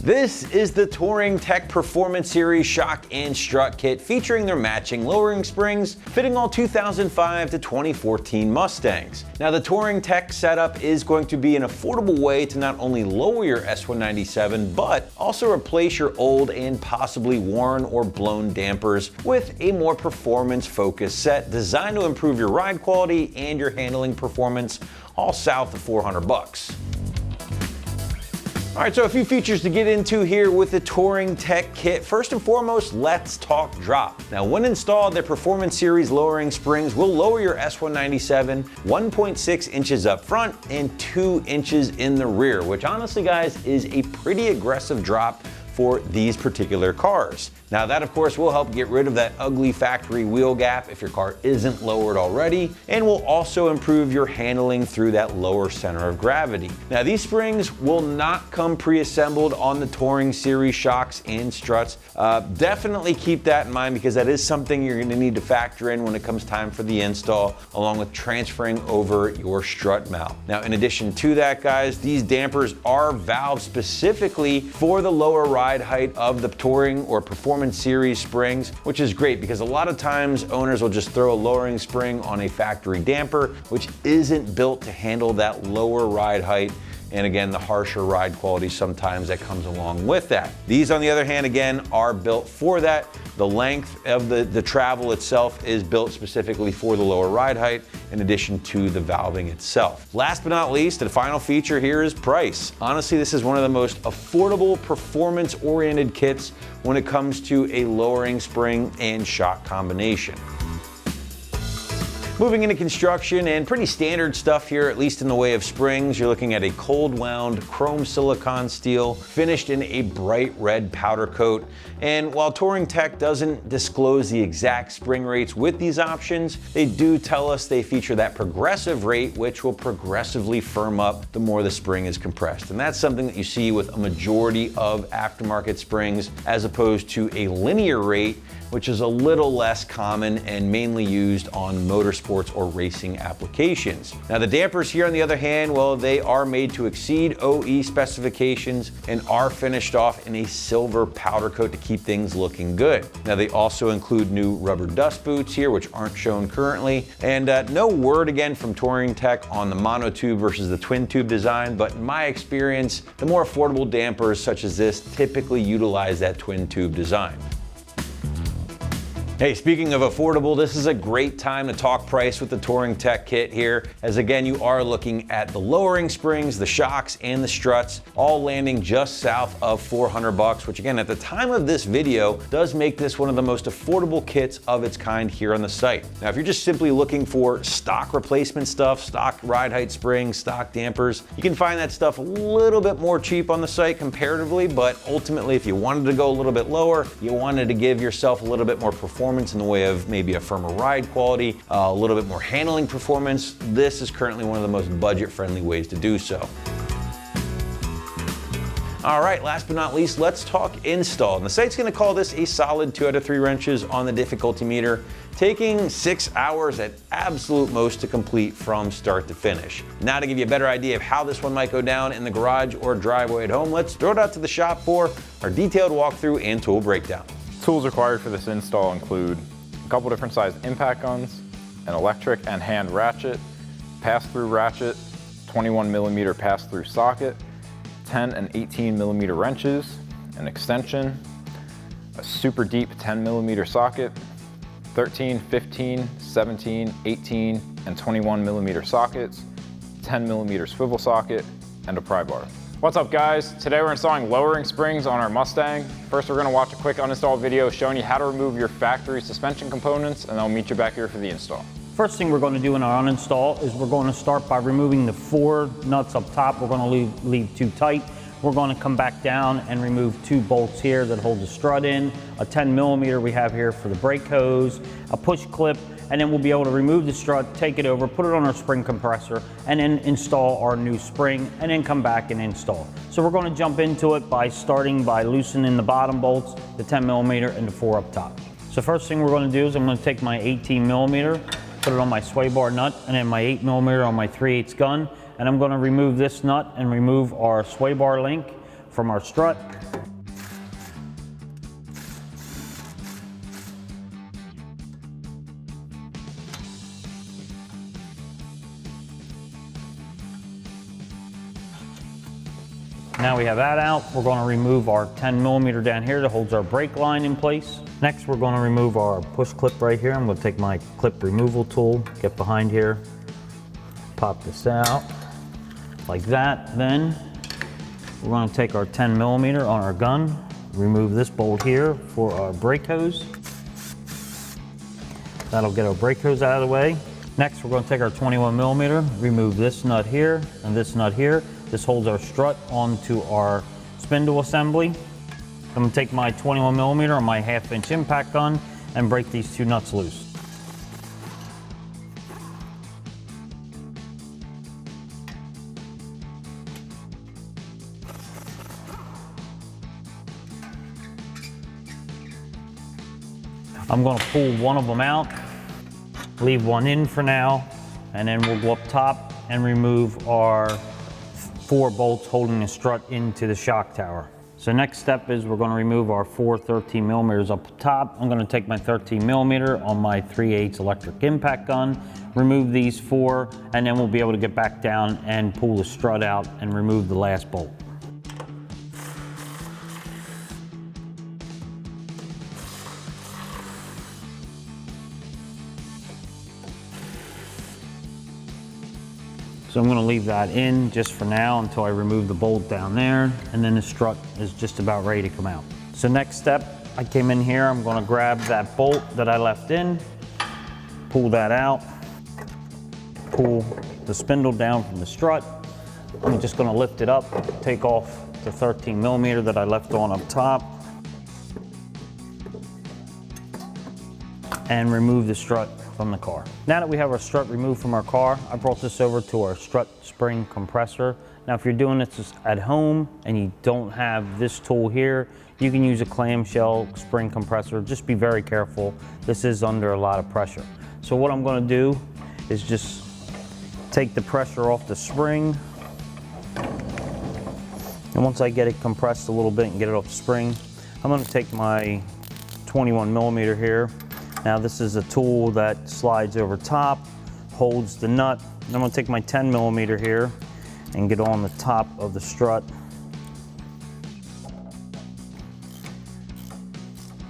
This is the Touring Tech Performance Series shock and strut kit featuring their matching lowering springs, fitting all 2005 to 2014 Mustangs. Now the Touring Tech setup is going to be an affordable way to not only lower your S197, but also replace your old and possibly worn or blown dampers with a more performance-focused set designed to improve your ride quality and your handling performance, all south of $400. All right, so a few features to get into here with the Touring Tech kit. First and foremost, let's talk drop. Now, when installed, their Performance Series lowering springs will lower your S197 1.6 inches up front and 2 inches in the rear, which honestly, guys, is a pretty aggressive drop for these particular cars. Now that of course will help get rid of that ugly factory wheel gap if your car isn't lowered already, and will also improve your handling through that lower center of gravity. Now these springs will not come pre-assembled on the Touring Series shocks and struts. Definitely keep that in mind because that is something you're gonna need to factor in when it comes time for the install, along with transferring over your strut mount. Now in addition to that, guys, these dampers are valved specifically for the lower ride height of the Touring or Performance Series springs, which is great because a lot of times owners will just throw a lowering spring on a factory damper, which isn't built to handle that lower ride height, and again, the harsher ride quality sometimes that comes along with that. These, on the other hand, again, are built for that. The length of the travel itself is built specifically for the lower ride height, in addition to the valving itself. Last but not least, the final feature here is price. Honestly, this is one of the most affordable, performance-oriented kits when it comes to a lowering spring and shock combination. Moving into construction, and pretty standard stuff here, at least in the way of springs. You're looking at a cold wound chrome silicon steel finished in a bright red powder coat. And while Touring Tech doesn't disclose the exact spring rates with these options, they do tell us they feature that progressive rate, which will progressively firm up the more the spring is compressed. And that's something that you see with a majority of aftermarket springs, as opposed to a linear rate, which is a little less common and mainly used on motorsports or racing applications. Now the dampers here, on the other hand, well, they are made to exceed OE specifications and are finished off in a silver powder coat to keep things looking good. Now they also include new rubber dust boots here, which aren't shown currently. And no word again from Touring Tech on the monotube versus the twin tube design, but in my experience, the more affordable dampers such as this typically utilize that twin tube design. Hey, speaking of affordable, this is a great time to talk price with the Touring Tech kit here, as again, you are looking at the lowering springs, the shocks, and the struts, all landing just south of $400, which again, at the time of this video, does make this one of the most affordable kits of its kind here on the site. Now, if you're just simply looking for stock replacement stuff, stock ride height springs, stock dampers, you can find that stuff a little bit more cheap on the site comparatively, but ultimately, if you wanted to go a little bit lower, you wanted to give yourself a little bit more performance in the way of maybe a firmer ride quality, a little bit more handling performance, this is currently one of the most budget-friendly ways to do so. All right, last but not least, let's talk install. And the site's gonna call this a solid 2 out of 3 wrenches on the difficulty meter, taking 6 hours at absolute most to complete from start to finish. Now to give you a better idea of how this one might go down in the garage or driveway at home, let's throw it out to the shop for our detailed walkthrough and tool breakdown. Tools required for this install include a couple different sized impact guns, an electric and hand ratchet, pass-through ratchet, 21mm pass-through socket, 10 and 18mm wrenches, an extension, a super deep 10mm socket, 13, 15, 17, 18, and 21mm sockets, 10mm swivel socket, and a pry bar. What's up, guys? Today we're installing lowering springs on our Mustang. First, we're gonna watch a quick uninstall video showing you how to remove your factory suspension components, and then I'll meet you back here for the install. First thing we're going to do in our uninstall is we're going to start by removing the 4 nuts up top. We're going to leave 2 tight. We're going to come back down and remove 2 bolts here that hold the strut in, a 10mm we have here for the brake hose, a push clip, and then we'll be able to remove the strut, take it over, put it on our spring compressor, and then install our new spring, and then come back and install. So we're going to jump into it by starting by loosening the bottom bolts, the 10mm and the 4 up top. So first thing we're going to do is I'm going to take my 18mm, put it on my sway bar nut, and then my 8mm on my 3/8 gun, and I'm going to remove this nut and remove our sway bar link from our strut. Now we have that out, we're going to remove our 10 millimeter down here that holds our brake line in place. Next, we're going to remove our push clip right here. I'm going to take my clip removal tool, get behind here, pop this out like that. Then we're going to take our 10 millimeter on our gun, remove this bolt here for our brake hose. That'll get our brake hose out of the way. Next, we're going to take our 21 millimeter, remove this nut here and this nut here. This holds our strut onto our spindle assembly. I'm going to take my 21 millimeter on my 1/2 inch impact gun and break these two nuts loose. I'm going to pull one of them out, leave one in for now, and then we'll go up top and remove our 4 bolts holding the strut into the shock tower. So next step is we're going to remove our 4 13 millimeters up top. I'm going to take my 13 millimeter on my 3/8 electric impact gun, remove these 4, and then we'll be able to get back down and pull the strut out and remove the last bolt. So I'm going to leave that in just for now until I remove the bolt down there, and then the strut is just about ready to come out. So next step, I came in here, I'm going to grab that bolt that I left in, pull that out, pull the spindle down from the strut. I'm just going to lift it up, take off the 13 millimeter that I left on up top, and remove the strut from the car. Now that we have our strut removed from our car, I brought this over to our strut spring compressor. Now if you're doing this at home and you don't have this tool here, you can use a clamshell spring compressor. Just be very careful. This is under a lot of pressure. So what I'm going to do is just take the pressure off the spring. And once I get it compressed a little bit and get it off the spring, I'm going to take my 21 millimeter here. Now this is a tool that slides over top, holds the nut. I'm going to take my 10 millimeter here and get on the top of the strut.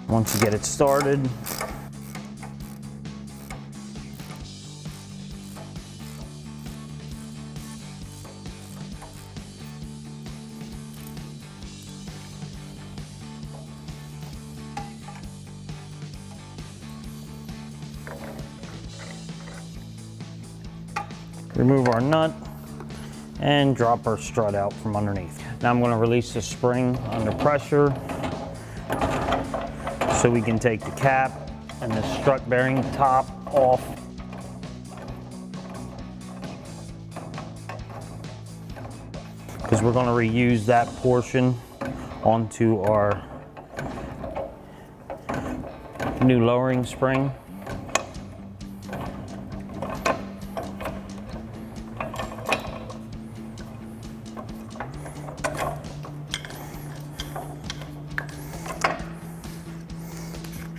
Once you get it started, remove our nut and drop our strut out from underneath. Now I'm going to release the spring under pressure so we can take the cap and the strut bearing top off. Because we're going to reuse that portion onto our new lowering spring.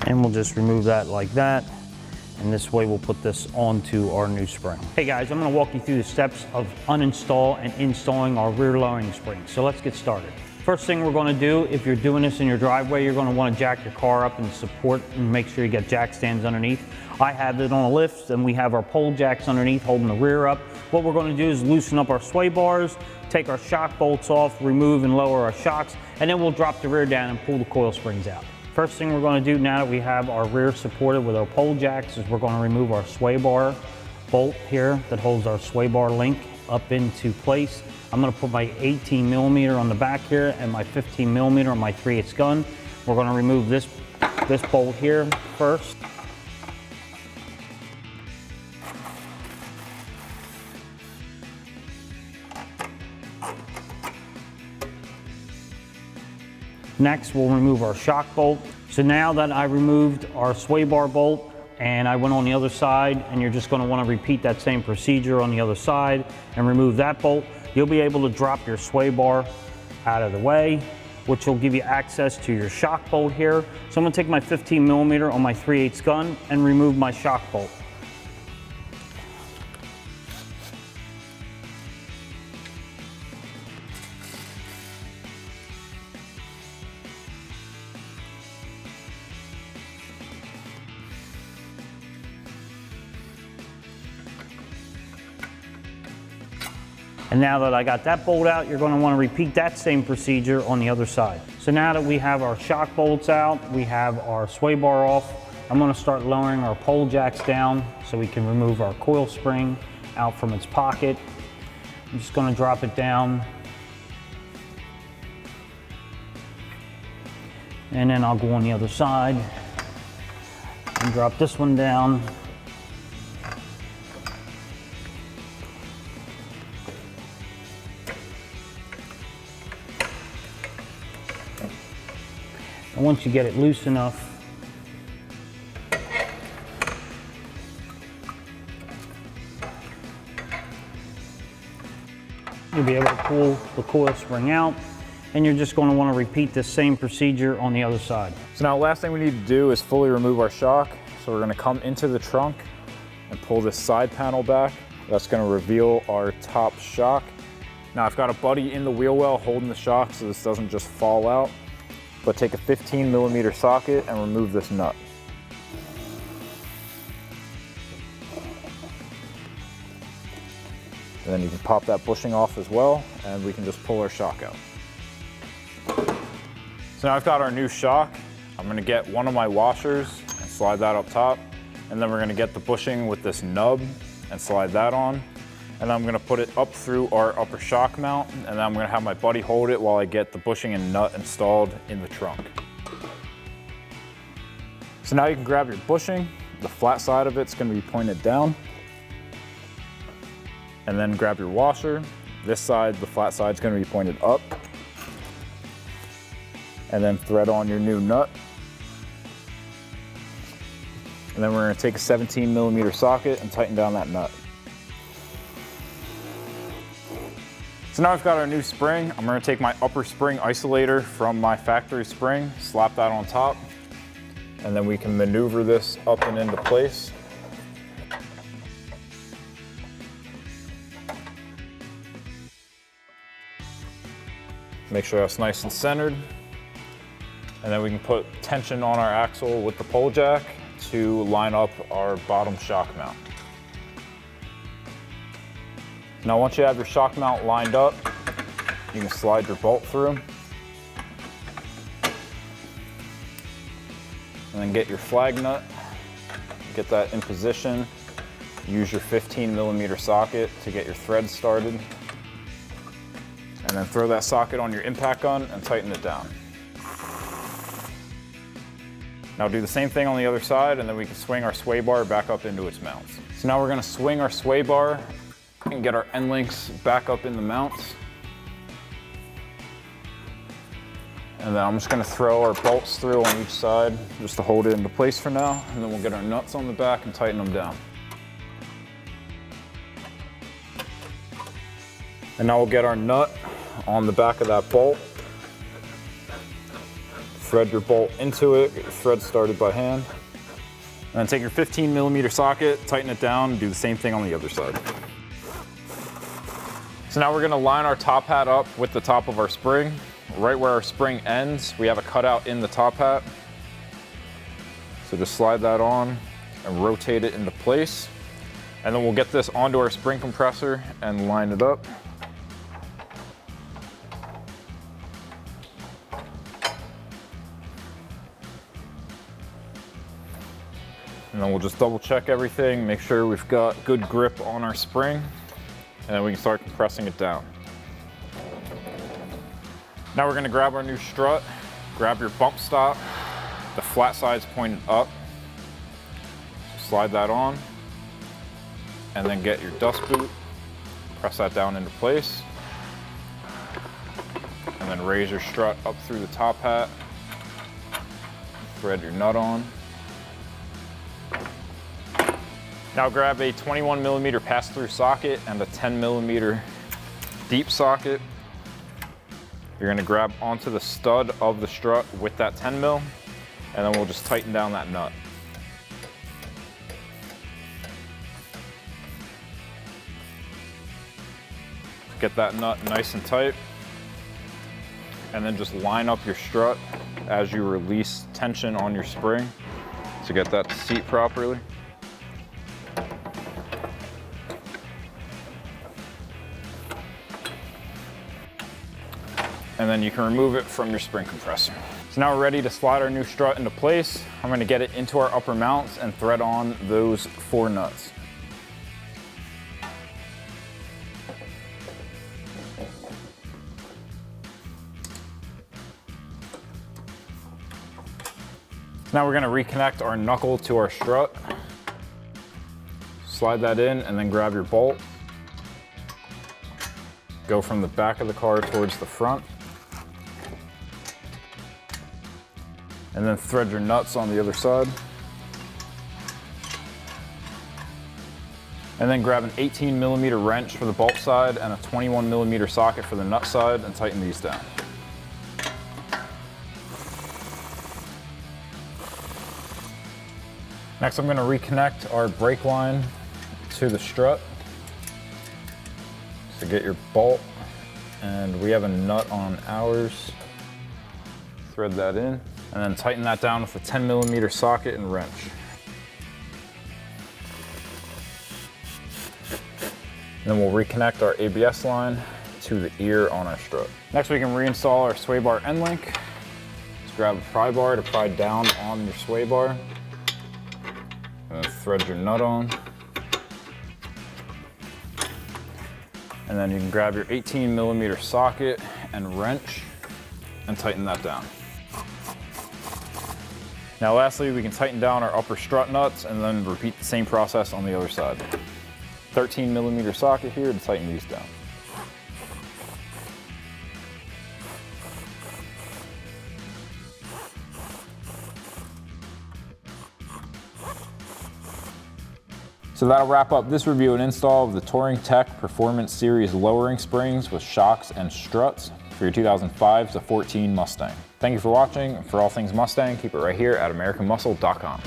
And we'll just remove that like that. And this way we'll put this onto our new spring. Hey guys, I'm gonna walk you through the steps of uninstall and installing our rear lowering spring. So let's get started. First thing we're gonna do, if you're doing this in your driveway, you're gonna wanna jack your car up and support and make sure you get jack stands underneath. I have it on a lift and we have our pole jacks underneath holding the rear up. What we're gonna do is loosen up our sway bars, take our shock bolts off, remove and lower our shocks, and then we'll drop the rear down and pull the coil springs out. First thing we're going to do now that we have our rear supported with our pole jacks is we're going to remove our sway bar bolt here that holds our sway bar link up into place. I'm going to put my 18 millimeter on the back here and my 15 millimeter on my 3/8 gun. We're going to remove this bolt here first. Next, we'll remove our shock bolt. So now that I removed our sway bar bolt and I went on the other side, and you're just going to want to repeat that same procedure on the other side and remove that bolt, you'll be able to drop your sway bar out of the way, which will give you access to your shock bolt here. So I'm gonna take my 15mm on my 3/8 gun and remove my shock bolt. And now that I got that bolt out, you're going to want to repeat that same procedure on the other side. So now that we have our shock bolts out, we have our sway bar off, I'm going to start lowering our pole jacks down so we can remove our coil spring out from its pocket. I'm just going to drop it down. And then I'll go on the other side and drop this one down. And once you get it loose enough, you'll be able to pull the coil spring out, and you're just going to want to repeat this same procedure on the other side. So now last thing we need to do is fully remove our shock. So we're going to come into the trunk and pull this side panel back. That's going to reveal our top shock. Now I've got a buddy in the wheel well holding the shock so this doesn't just fall out. But take a 15mm socket and remove this nut. And then you can pop that bushing off as well, and we can just pull our shock out. So now I've got our new shock. I'm gonna get one of my washers and slide that up top. And then we're gonna get the bushing with this nub and slide that on. And then I'm gonna put it up through our upper shock mount, and then I'm gonna have my buddy hold it while I get the bushing and nut installed in the trunk. So now you can grab your bushing. The flat side of it's gonna be pointed down. And then grab your washer. This side, the flat side's gonna be pointed up. And then thread on your new nut. And then we're gonna take a 17mm socket and tighten down that nut. So now I've got our new spring. I'm gonna take my upper spring isolator from my factory spring, slap that on top, and then we can maneuver this up and into place. Make sure that's nice and centered. And then we can put tension on our axle with the pole jack to line up our bottom shock mount. Now once you have your shock mount lined up, you can slide your bolt through. And then get your flag nut, get that in position. Use your 15mm socket to get your thread started. And then throw that socket on your impact gun and tighten it down. Now do the same thing on the other side, and then we can swing our sway bar back up into its mounts. So now we're gonna swing our sway bar and get our end links back up in the mounts. And then I'm just gonna throw our bolts through on each side just to hold it into place for now. And then we'll get our nuts on the back and tighten them down. And now we'll get our nut on the back of that bolt. Thread your bolt into it, get your thread started by hand. And then take your 15mm socket, tighten it down, and do the same thing on the other side. So now we're gonna line our top hat up with the top of our spring. Right where our spring ends, we have a cutout in the top hat. So just slide that on and rotate it into place. And then we'll get this onto our spring compressor and line it up. And then we'll just double check everything, make sure we've got good grip on our spring, and then we can start compressing it down. Now we're gonna grab our new strut, grab your bump stop, the flat side's pointed up, slide that on, and then get your dust boot, press that down into place, and then raise your strut up through the top hat, thread your nut on. Now grab a 21mm pass-through socket and a 10mm deep socket. You're gonna grab onto the stud of the strut with that 10 mil, and then we'll just tighten down that nut. Get that nut nice and tight, and then just line up your strut as you release tension on your spring to get that to seat properly. And then you can remove it from your spring compressor. So now we're ready to slide our new strut into place. I'm gonna get it into our upper mounts and thread on those 4 nuts. Now we're gonna reconnect our knuckle to our strut. Slide that in and then grab your bolt. Go from the back of the car towards the front. And then thread your nuts on the other side. And then grab an 18 millimeter wrench for the bolt side and a 21 millimeter socket for the nut side and tighten these down. Next, I'm going to reconnect our brake line to the strut. So get your bolt, and we have a nut on ours. Thread that in, and then tighten that down with a 10 millimeter socket and wrench. Then we'll reconnect our ABS line to the ear on our strut. Next, we can reinstall our sway bar end link. Just grab a pry bar to pry down on your sway bar. And then thread your nut on. And then you can grab your 18 millimeter socket and wrench and tighten that down. Now lastly, we can tighten down our upper strut nuts and then repeat the same process on the other side. 13 millimeter socket here to tighten these down. So that'll wrap up this review and install of the Touring Tech Performance Series lowering springs with shocks and struts for your 2005 to 14 Mustang. Thank you for watching. For all things Mustang, keep it right here at AmericanMuscle.com.